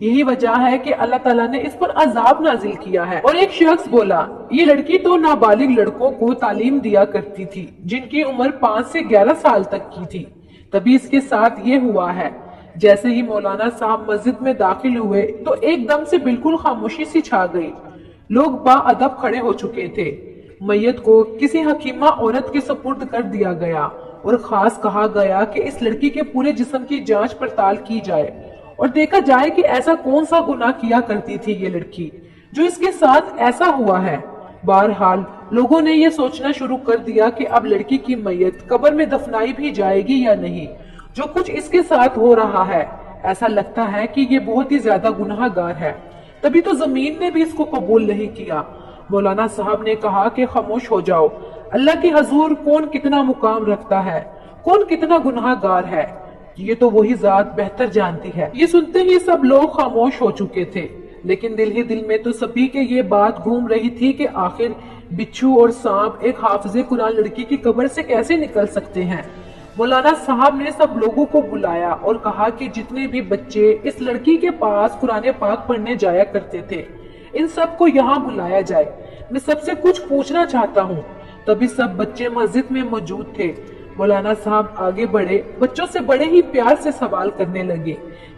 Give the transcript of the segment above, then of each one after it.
یہی وجہ ہے کہ اللہ تعالیٰ نے اس پر عذاب نازل کیا ہے۔ اور ایک شخص بولا، یہ لڑکی تو نابالغ لڑکوں کو تعلیم دیا کرتی تھی جن کی عمر 5 سے 11 سال تک کی تھی، تبھی اس کے ساتھ یہ ہوا ہے۔ جیسے ہی مولانا صاحب مسجد میں داخل ہوئے تو ایک دم سے بالکل خاموشی سی چھا گئی۔ لوگ با ادب کھڑے ہو چکے تھے۔ میت کو کسی حکیمہ عورت کے سپرد کر دیا گیا اور خاص کہا گیا کہ اس لڑکی کے پورے جسم کی جانچ پڑتال کی جائے اور دیکھا جائے کہ ایسا کون سا گناہ کیا کرتی تھی یہ لڑکی جو اس کے ساتھ ایسا ہوا ہے۔ بہرحال لوگوں نے یہ سوچنا شروع کر دیا کہ اب لڑکی کی میت قبر میں دفنائی بھی جائے گی یا نہیں۔ جو کچھ اس کے ساتھ ہو رہا ہے ایسا لگتا ہے کہ یہ بہت ہی زیادہ گناہ گار ہے۔ تبھی تو زمین نے بھی اس کو قبول نہیں کیا۔ مولانا صاحب نے کہا کہ خاموش ہو جاؤ، اللہ کے حضور کون کتنا مقام رکھتا ہے، کون کتنا گناہ گار ہے، یہ تو وہی ذات بہتر جانتی ہے۔ یہ سنتے ہی سب لوگ خاموش ہو چکے تھے، لیکن دل ہی دل میں تو سبھی کے یہ بات گھوم رہی تھی کہ آخر بچھو اور سانپ ایک حافظ قرآن لڑکی کی قبر سے کیسے نکل سکتے ہیں۔ مولانا صاحب نے سب لوگوں کو بلایا اور کہا کہ جتنے بھی بچے اس لڑکی کے پاس قرآن پاک پڑھنے جایا کرتے تھے ان سب کو یہاں بلایا جائے، میں سب سے کچھ پوچھنا چاہتا ہوں۔ تبھی سب بچے مسجد میں موجود تھے۔ مولانا صاحب آگے بڑھے، بچوں سے بڑے ہی پیار سے سوال کرنے لگے،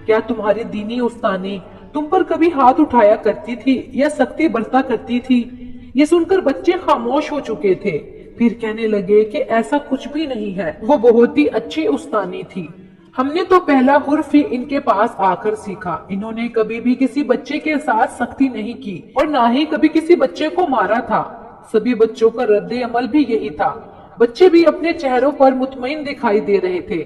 کیا تمہاری دینی استانی تم پر کبھی ہاتھ اٹھایا کرتی تھی یا سختی برتا کرتی تھی؟ یہ سن کر بچے خاموش ہو چکے تھے، پھر کہنے لگے کہ ایسا کچھ بھی نہیں ہے، وہ بہت ہی اچھی استانی تھی، ہم نے تو پہلا حرف ہی ان کے پاس آ کر سیکھا، انہوں نے کبھی بھی کسی بچے کے ساتھ سختی نہیں کی اور نہ ہی کبھی کسی بچے کو مارا تھا۔ سبھی بچوں کا رد عمل بھی یہی تھا، بچے بھی اپنے چہروں پر مطمئن دکھائی دے رہے تھے۔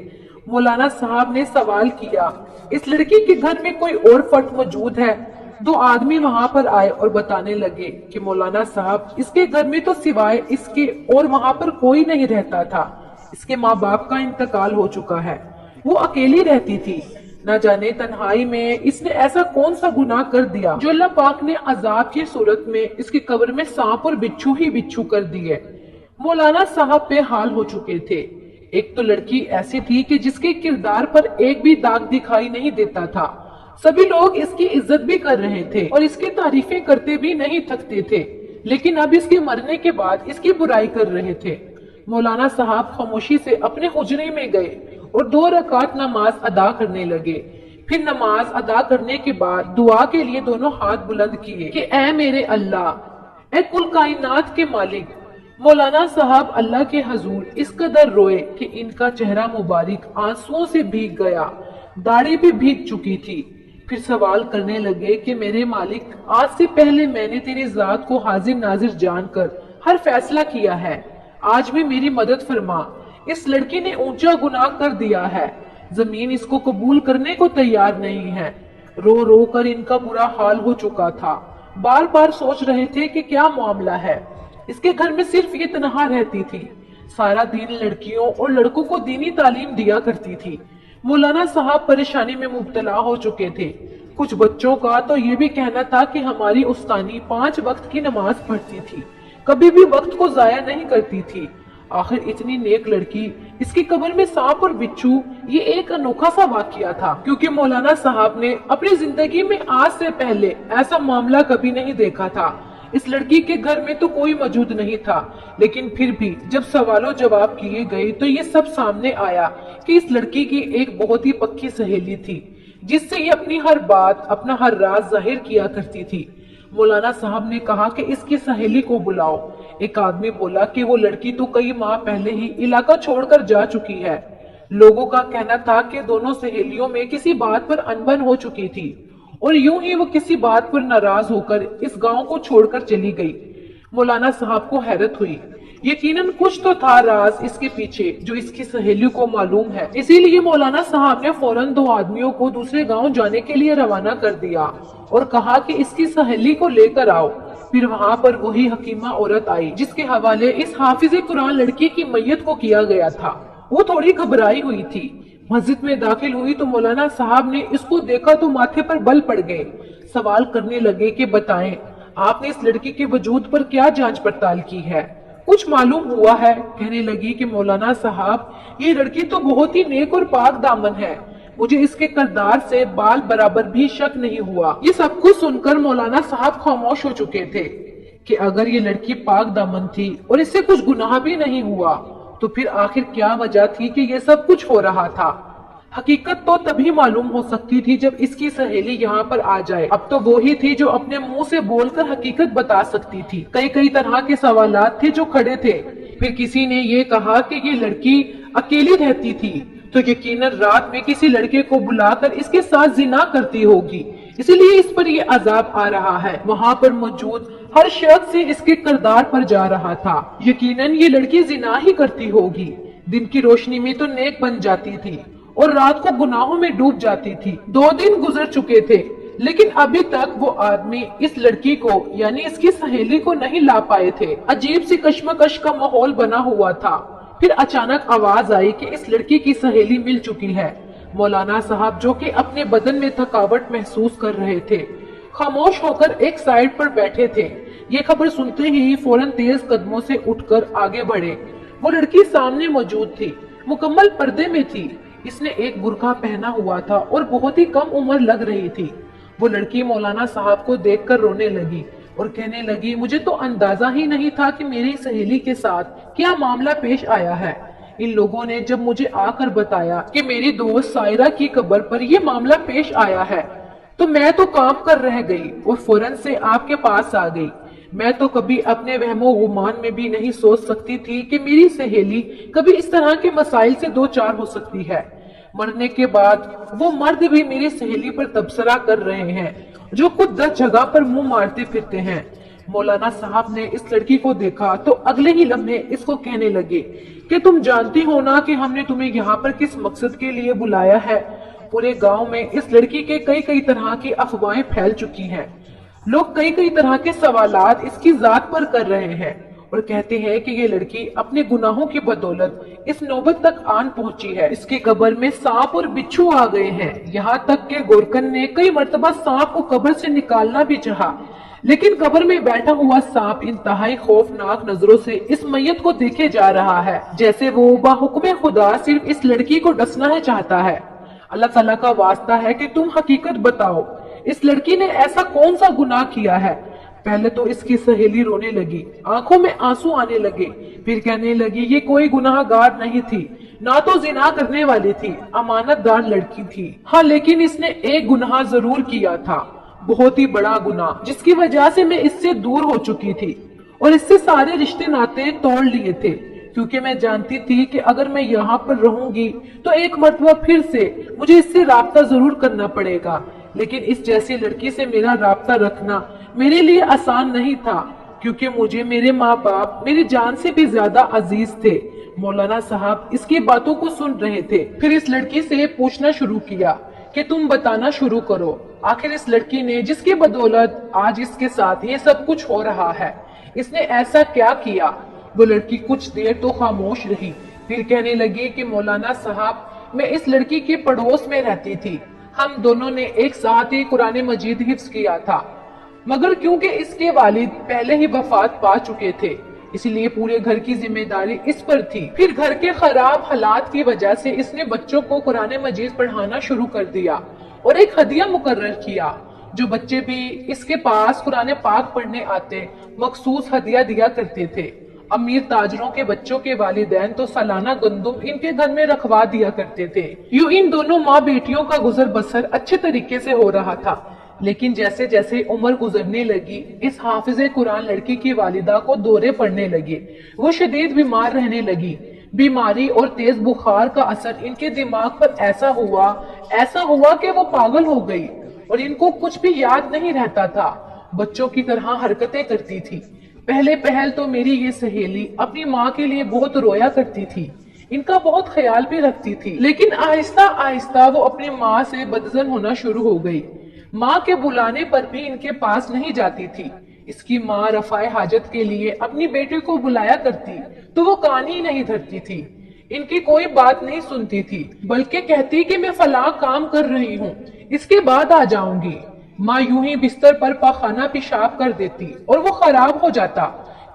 مولانا صاحب نے سوال کیا، اس لڑکی کے گھر میں کوئی اور فرد موجود ہے؟ 2 آدمی وہاں پر آئے اور بتانے لگے کہ مولانا صاحب اس کے گھر میں تو سوائے اس کے اور وہاں پر کوئی نہیں رہتا تھا، اس کے ماں باپ کا انتقال ہو چکا ہے، وہ اکیلی رہتی تھی، نہ جانے تنہائی میں اس نے ایسا کون سا گناہ کر دیا جو اللہ پاک نے عذاب کی صورت میں اس کی قبر میں سانپ اور بچھو ہی بچھو کر دیے۔ مولانا صاحب بے حال ہو چکے تھے۔ ایک تو لڑکی ایسی تھی کہ جس کے کردار پر ایک بھی داغ دکھائی نہیں دیتا تھا، سبھی لوگ اس کی عزت بھی کر رہے تھے اور اس کی تعریفیں کرتے بھی نہیں تھکتے تھے، لیکن اب اس کے مرنے کے بعد اس کی برائی کر رہے تھے۔ مولانا صاحب خاموشی سے اپنے حجرے میں گئے اور 2 رکعت نماز ادا کرنے لگے۔ پھر نماز ادا کرنے کے بعد دعا کے لیے دونوں ہاتھ بلند کیے کہ اے میرے اللہ، اے کل کائنات کے مالک۔ مولانا صاحب اللہ کے حضور اس قدر روئے کہ ان کا چہرہ مبارک آنسوؤں سے بھیگ گیا، داڑھی بھی بھیگ چکی تھی۔ پھر سوال کرنے لگے کہ میرے مالک، آج سے پہلے میں نے تیری ذات کو حاضر ناظر جان کر ہر فیصلہ کیا ہے، آج بھی میری مدد فرما، اس لڑکی نے اونچا گناہ کر دیا ہے، زمین اس کو قبول کرنے کو تیار نہیں ہے۔ رو رو کر ان کا برا حال ہو چکا تھا، بار بار سوچ رہے تھے کہ کیا معاملہ ہے۔ اس کے گھر میں صرف یہ تنہا رہتی تھی، سارا دن لڑکیوں اور لڑکوں کو دینی تعلیم دیا کرتی تھی۔ مولانا صاحب پریشانی میں مبتلا ہو چکے تھے۔ کچھ بچوں کا تو یہ بھی کہنا تھا کہ ہماری استانی 5 وقت کی نماز پڑھتی تھی، کبھی بھی وقت کو ضائع نہیں کرتی تھی، آخر اتنی نیک لڑکی، اس کی قبر میں سانپ اور بچھو، یہ ایک انوکھا سا واقعہ تھا، کیونکہ مولانا صاحب نے اپنی زندگی میں آج سے پہلے ایسا معاملہ کبھی نہیں دیکھا تھا۔ اس لڑکی کے گھر میں تو کوئی موجود نہیں تھا، لیکن پھر بھی جب سوال و جواب کیے گئے تو یہ سب سامنے آیا کہ اس لڑکی کی ایک بہت ہی پکی سہیلی تھی جس سے یہ اپنی ہر بات، اپنا ہر راز ظاہر کیا کرتی تھی۔ مولانا صاحب نے کہا کہ اس کی سہیلی کو بلاؤ۔ ایک آدمی بولا کہ وہ لڑکی تو کئی ماہ پہلے ہی علاقہ چھوڑ کر جا چکی ہے۔ لوگوں کا کہنا تھا کہ دونوں سہیلیوں میں کسی بات پر انبن ہو چکی تھی اور یوں ہی وہ کسی بات پر ناراض ہو کر اس گاؤں کو چھوڑ کر چلی گئی۔ مولانا صاحب کو حیرت ہوئی، یقیناً کچھ تو تھا راز اس کے پیچھے جو اس کی سہیلی کو معلوم ہے، اسی لیے مولانا صاحب نے فوراً 2 آدمیوں کو دوسرے گاؤں جانے کے لیے روانہ کر دیا اور کہا کہ اس کی سہیلی کو لے کر آؤ۔ پھر وہاں پر وہی حکیمہ عورت آئی جس کے حوالے اس حافظ قرآن لڑکی کی میت کو کیا گیا تھا۔ وہ تھوڑی گھبرائی ہوئی تھی، مسجد میں داخل ہوئی تو مولانا صاحب نے اس کو دیکھا تو ماتھے پر بل پڑ گئے، سوال کرنے لگے کہ بتائیں آپ نے اس لڑکی کے وجود پر کیا جانچ پڑتال کی ہے، کچھ معلوم ہوا ہے؟ کہنے لگی کہ مولانا صاحب یہ لڑکی تو بہت ہی نیک اور پاک دامن ہے، مجھے اس کے کردار سے بال برابر بھی شک نہیں ہوا۔ یہ سب کچھ سن کر مولانا صاحب خاموش ہو چکے تھے کہ اگر یہ لڑکی پاک دامن تھی اور اس سے کچھ گناہ بھی نہیں ہوا تو پھر آخر کیا وجہ تھی کہ یہ سب کچھ ہو رہا تھا۔ حقیقت تو تبھی معلوم ہو سکتی تھی جب اس کی سہیلی یہاں پر آ جائے۔ اب تو وہی تھی جو اپنے منہ سے بول کر حقیقت بتا سکتی تھی۔ کئی طرح کے سوالات تھے جو کھڑے تھے۔ پھر کسی نے یہ کہا کہ یہ لڑکی اکیلی رہتی تھی تو یقیناً رات میں کسی لڑکے کو بلا کر اس کے ساتھ زنا کرتی ہوگی، اسی لیے اس پر یہ عذاب آ رہا ہے۔ وہاں پر موجود ہر شخص سے اس کے کردار پر جا رہا تھا۔ یقیناً یہ لڑکی زنا ہی کرتی ہوگی۔ دن کی روشنی میں تو نیک بن جاتی تھی اور رات کو گناہوں میں ڈوب جاتی تھی۔ 2 دن گزر چکے تھے لیکن ابھی تک وہ آدمی اس لڑکی کو یعنی اس کی سہیلی کو نہیں لا پائے تھے۔ عجیب سی کشمکش کا ماحول بنا ہوا تھا۔ پھر اچانک آواز آئی کہ اس لڑکی کی سہیلی مل چکی ہے۔ مولانا صاحب جو کہ اپنے بدن میں تھکاوٹ محسوس کر رہے تھے خاموش ہو کر ایک سائیڈ پر بیٹھے تھے۔ یہ خبر سنتے ہی فوراً تیز قدموں سے اٹھ کر آگے بڑھے۔ وہ لڑکی سامنے موجود تھی، مکمل پردے میں تھی۔ اس نے ایک برقع پہنا ہوا تھا اور بہت ہی کم عمر لگ رہی تھی۔ وہ لڑکی مولانا صاحب کو دیکھ کر رونے لگی اور کہنے لگی، مجھے تو اندازہ ہی نہیں تھا کہ میری سہیلی کے ساتھ کیا معاملہ پیش آیا ہے۔ ان لوگوں نے جب مجھے آ کر بتایا کہ میری دوست سائرہ کی قبر پر یہ معاملہ پیش آیا ہے تو میں تو کام کر رہ گئی اور فوراً سے آپ کے پاس آ گئی۔ میں تو کبھی اپنے وہم و گمان میں بھی نہیں سوچ سکتی تھی کہ میری سہیلی کبھی اس طرح کے مسائل سے دو چار ہو سکتی ہے۔ مرنے کے بعد وہ مرد بھی میری سہیلی پر تبصرہ کر رہے ہیں جو خود 10 جگہ پر منہ مارتے پھرتے ہیں۔ مولانا صاحب نے اس لڑکی کو دیکھا تو اگلے ہی لمحے اس کو کہنے لگے کہ تم جانتی ہو نا کہ ہم نے تمہیں یہاں پر کس مقصد کے لیے بلایا ہے۔ پورے گاؤں میں اس لڑکی کے کئی طرح کی افواہیں پھیل چکی ہیں۔ لوگ کئی طرح کے سوالات اس کی ذات پر کر رہے ہیں اور کہتے ہیں کہ یہ لڑکی اپنے گناہوں کی بدولت اس نوبت تک آن پہنچی ہے۔ اس کی قبر میں سانپ اور بچھو آ گئے ہیں، یہاں تک کہ گورکن نے کئی مرتبہ سانپ کو قبر سے نکالنا بھی چاہا، لیکن قبر میں بیٹھا ہوا سانپ انتہائی خوفناک نظروں سے اس میت کو دیکھے جا رہا ہے، جیسے وہ باحکم خدا صرف اس لڑکی کو ڈسنا ہے چاہتا ہے۔ اللہ تعالیٰ کا واسطہ ہے کہ تم حقیقت بتاؤ، اس لڑکی نے ایسا کون سا گناہ کیا ہے؟ پہلے تو اس کی سہیلی رونے لگی، آنکھوں میں آنسو آنے لگے، پھر کہنے لگی یہ کوئی گناہ گار نہیں تھی، نہ تو زنا کرنے والی تھی، امانت دار لڑکی تھی۔ ہاں لیکن اس نے ایک گناہ ضرور کیا تھا، بہت ہی بڑا گناہ، جس کی وجہ سے میں اس سے دور ہو چکی تھی اور اس سے سارے رشتے ناطے توڑ لیے تھے، کیونکہ میں جانتی تھی کہ اگر میں یہاں پر رہوں گی تو ایک مرتبہ پھر سے مجھے اس سے رابطہ ضرور کرنا پڑے گا، لیکن اس جیسی لڑکی سے میرا رابطہ رکھنا میرے لیے آسان نہیں تھا، کیونکہ مجھے میرے ماں باپ میری جان سے بھی زیادہ عزیز تھے۔ مولانا صاحب اس کی باتوں کو سن رہے تھے، پھر اس لڑکی سے پوچھنا شروع کیا کہ تم بتانا شروع کرو، آخر اس لڑکی نے جس کی بدولت آج اس کے ساتھ یہ سب کچھ ہو رہا ہے، اس نے ایسا کیا کیا؟ وہ لڑکی کچھ دیر تو خاموش رہی، پھر کہنے لگی کہ مولانا صاحب میں اس لڑکی کے پڑوس میں رہتی تھی، ہم دونوں نے ایک ساتھ ہی قرآن مجید حفظ کیا تھا، مگر کیونکہ اس کے والد پہلے ہی وفات پا چکے تھے اس لیے پورے گھر کی ذمہ داری اس پر تھی۔ پھر گھر کے خراب حالات کی وجہ سے اس نے بچوں کو قرآن مجید پڑھانا شروع کر دیا اور ایک ہدیہ مقرر کیا، جو بچے بھی اس کے پاس قرآن پاک پڑھنے آتے مخصوص ہدیہ دیا کرتے تھے۔ امیر تاجروں کے بچوں کے والدین تو سالانہ گندم ان کے گھر میں رکھوا دیا کرتے تھے۔ یوں ان دونوں ماں بیٹیوں کا گزر بسر اچھے طریقے سے ہو رہا تھا، لیکن جیسے جیسے عمر گزرنے لگی اس حافظ قرآن لڑکی کی والدہ کو دورے پڑنے لگے، وہ شدید بیمار رہنے لگی۔ بیماری اور تیز بخار کا اثر ان کے دماغ پر ایسا ہوا کہ وہ پاگل ہو گئی اور ان کو کچھ بھی یاد نہیں رہتا تھا، بچوں کی طرح حرکتیں کرتی تھی۔ پہل تو میری یہ سہیلی اپنی ماں کے لیے بہت رویا کرتی تھی، ان کا بہت خیال بھی رکھتی تھی، لیکن آہستہ آہستہ وہ اپنی ماں سے بدظن ہونا شروع ہو گئی۔ ماں کے بلانے پر بھی ان کے پاس نہیں جاتی تھی۔ اس کی ماں رفع حاجت کے لیے اپنی بیٹی کو بلایا کرتی تو وہ کان ہی نہیں دھرتی تھی، ان کی کوئی بات نہیں سنتی تھی، بلکہ کہتی کہ میں فلاں کام کر رہی ہوں، اس کے بعد آ جاؤں گی۔ ماں یوں ہی بستر پر پاخانہ پیشاب کر دیتی اور وہ خراب ہو جاتا۔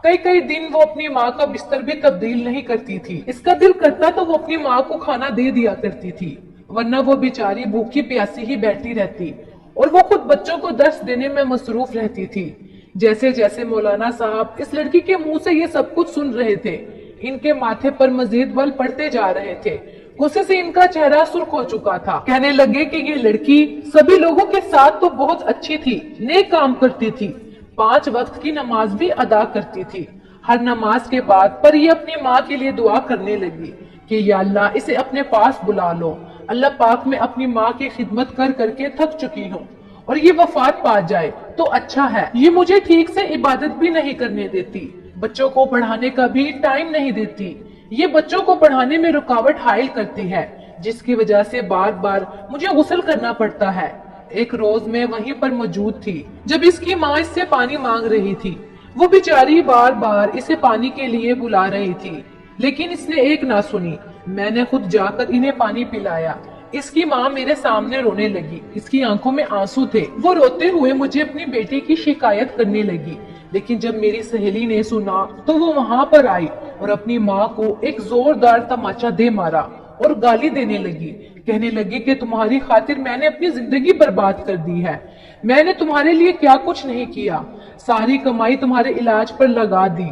کئی دن وہ اپنی ماں کا بستر بھی تبدیل نہیں کرتی تھی، اس کا دل کرتا تو وہ اپنی ماں کو کھانا دے دیا کرتی تھی، ورنہ وہ بیچاری بھوکی پیاسی ہی بیٹھی رہتی اور وہ خود بچوں کو درس دینے میں مصروف رہتی تھی۔ جیسے جیسے مولانا صاحب اس لڑکی کے منہ سے یہ سب کچھ سن رہے تھے، ان کے ماتھے پر مزید بل پڑتے جا رہے تھے۔ غصے سے ان کا چہرہ سرخ ہو چکا تھا۔ کہنے لگے کہ یہ لڑکی سبھی لوگوں کے ساتھ تو بہت اچھی تھی، نیک کام کرتی تھی، 5 وقت کی نماز بھی ادا کرتی تھی۔ ہر نماز کے بعد پر یہ اپنی ماں کے لیے دعا کرنے لگی کہ یا اللہ اسے اپنے پاس بلا لو، اللہ پاک میں اپنی ماں کی خدمت کر کر کے تھک چکی ہوں اور یہ وفات پا جائے تو اچھا ہے، یہ مجھے ٹھیک سے عبادت بھی نہیں کرنے دیتی، بچوں کو پڑھانے کا بھی ٹائم نہیں دیتی، یہ بچوں کو پڑھانے میں رکاوٹ حائل کرتی ہے جس کی وجہ سے بار بار مجھے غسل کرنا پڑتا ہے۔ ایک روز میں وہیں پر موجود تھی جب اس کی ماں اس سے پانی مانگ رہی تھی، وہ بیچاری بار بار اسے پانی کے لیے بلا رہی تھی لیکن اس نے ایک نہ سنی۔ میں نے خود جا کر انہیں پانی پلایا۔ اس کی ماں میرے سامنے رونے لگی، اس کی آنکھوں میں آنسو تھے، وہ روتے ہوئے مجھے اپنی بیٹی کی شکایت کرنے لگی، لیکن جب میری سہیلی نے سنا تو وہ وہاں پر آئی اور اپنی ماں کو ایک زوردار تماچا دے مارا اور گالی دینے لگی، کہنے لگی کہ تمہاری خاطر میں نے اپنی زندگی برباد کر دی ہے، میں نے تمہارے لیے کیا کچھ نہیں کیا، ساری کمائی تمہارے علاج پر لگا دی،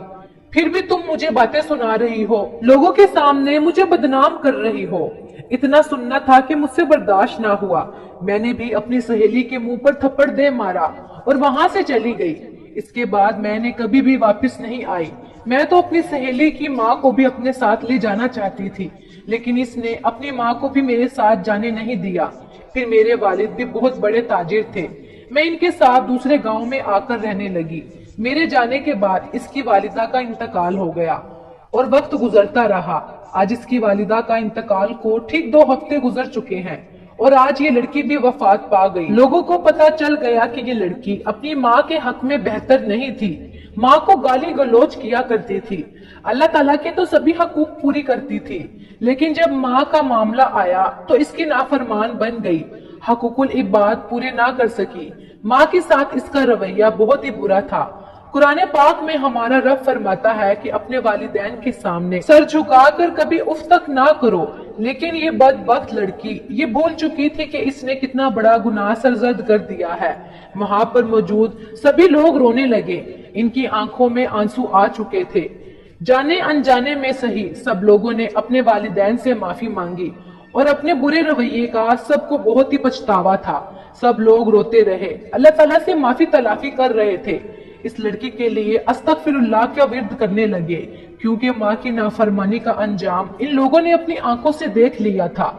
پھر بھی تم مجھے باتیں سنا رہی ہو، لوگوں کے سامنے مجھے بدنام کر رہی ہو۔ اتنا سننا تھا کہ مجھ سے برداشت نہ ہوا، میں نے بھی اپنی سہیلی کے منہ پر تھپڑ دے مارا اور وہاں سے چلی گئی۔ اس کے بعد میں نے کبھی بھی واپس نہیں آئی۔ میں تو اپنی سہیلی کی ماں کو بھی اپنے ساتھ لے جانا چاہتی تھی لیکن اس نے اپنی ماں کو بھی میرے ساتھ جانے نہیں دیا۔ پھر میرے والد بھی بہت بڑے تاجر تھے، میں ان کے ساتھ دوسرے گاؤں میں آ کر رہنے لگی۔ میرے جانے کے بعد اس کی والدہ کا انتقال ہو گیا اور وقت گزرتا رہا۔ آج اس کی والدہ کا انتقال کو ٹھیک 2 ہفتے گزر چکے ہیں اور آج یہ لڑکی بھی وفات پا گئی۔ لوگوں کو پتا چل گیا کہ یہ لڑکی اپنی ماں کے حق میں بہتر نہیں تھی، ماں کو گالی گلوچ کیا کرتی تھی، اللہ تعالیٰ کے تو سبھی حقوق پوری کرتی تھی، لیکن جب ماں کا معاملہ آیا تو اس کی نافرمان بن گئی، حقوق العباد پورے نہ کر سکی۔ ماں کے ساتھ اس کا رویہ بہت ہی برا تھا۔ قرآن پاک میں ہمارا رب فرماتا ہے کہ اپنے والدین کے سامنے سر جھکا کر کبھی اف تک نہ کرو، لیکن یہ بدبخت لڑکی یہ بھول چکی تھی کہ اس نے کتنا بڑا گناہ سرزد کر دیا ہے۔ وہاں پر موجود سبھی لوگ رونے لگے، ان کی آنکھوں میں آنسو آ چکے تھے۔ جانے انجانے میں صحیح سب لوگوں نے اپنے والدین سے معافی مانگی اور اپنے برے رویے کا سب کو بہت ہی پچھتاوا تھا۔ سب لوگ روتے رہے، اللہ تعالیٰ سے معافی تلافی کر رہے تھے۔ اس لڑکی کے لیے استغفر اللہ کا ورد کرنے لگے کیونکہ ماں کی نافرمانی کا انجام ان لوگوں نے اپنی آنکھوں سے دیکھ لیا تھا۔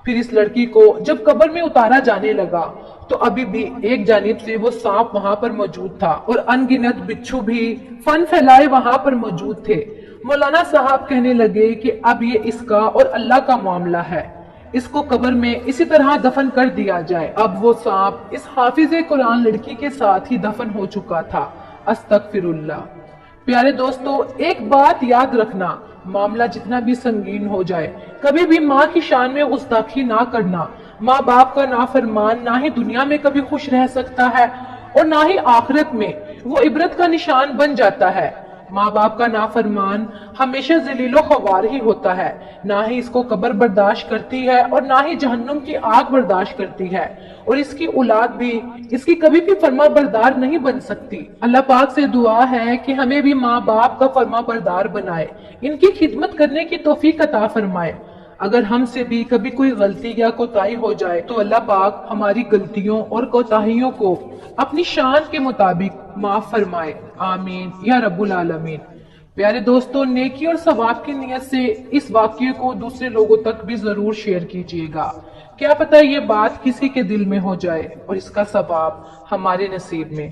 پھر اس لڑکی کو جب قبر میں اتارا جانے لگا تو ابھی بھی ایک جانب سے وہ سانپ وہاں پر موجود تھا اور ان گنت بچھو بھی فن پھیلائے وہاں پر موجود تھے۔ مولانا صاحب کہنے لگے کہ اب یہ اس کا اور اللہ کا معاملہ ہے، اس کو قبر میں اسی طرح دفن کر دیا جائے۔ اب وہ سانپ اس حافظ قرآن لڑکی کے ساتھ ہی دفن ہو چکا تھا۔ استغفر اللہ۔ پیارے دوستو، ایک بات یاد رکھنا، معاملہ جتنا بھی سنگین ہو جائے کبھی بھی ماں کی شان میں گستاخی نہ کرنا۔ ماں باپ کا نافرمان نہ ہی دنیا میں کبھی خوش رہ سکتا ہے اور نہ ہی آخرت میں، وہ عبرت کا نشان بن جاتا ہے۔ ماں باپ کا نافرمان ہمیشہ ذلیل و خوار ہی ہوتا ہے، نہ ہی اس کو قبر برداشت کرتی ہے اور نہ ہی جہنم کی آگ برداشت کرتی ہے، اور اس کی اولاد بھی اس کی کبھی بھی فرما بردار نہیں بن سکتی۔ اللہ پاک سے دعا ہے کہ ہمیں بھی ماں باپ کا فرما بردار بنائے، ان کی خدمت کرنے کی توفیق عطا فرمائے۔ اگر ہم سے بھی کبھی کوئی غلطی یا کوتاہی ہو جائے تو اللہ پاک ہماری غلطیوں اور کوتاہیوں کو اپنی شان کے مطابق معاف فرمائے، آمین یا رب العالمین۔ پیارے دوستو، نیکی اور ثواب کی نیت سے اس واقعے کو دوسرے لوگوں تک بھی ضرور شیئر کیجیے گا، کیا پتہ یہ بات کسی کے دل میں ہو جائے اور اس کا ثواب ہمارے نصیب میں۔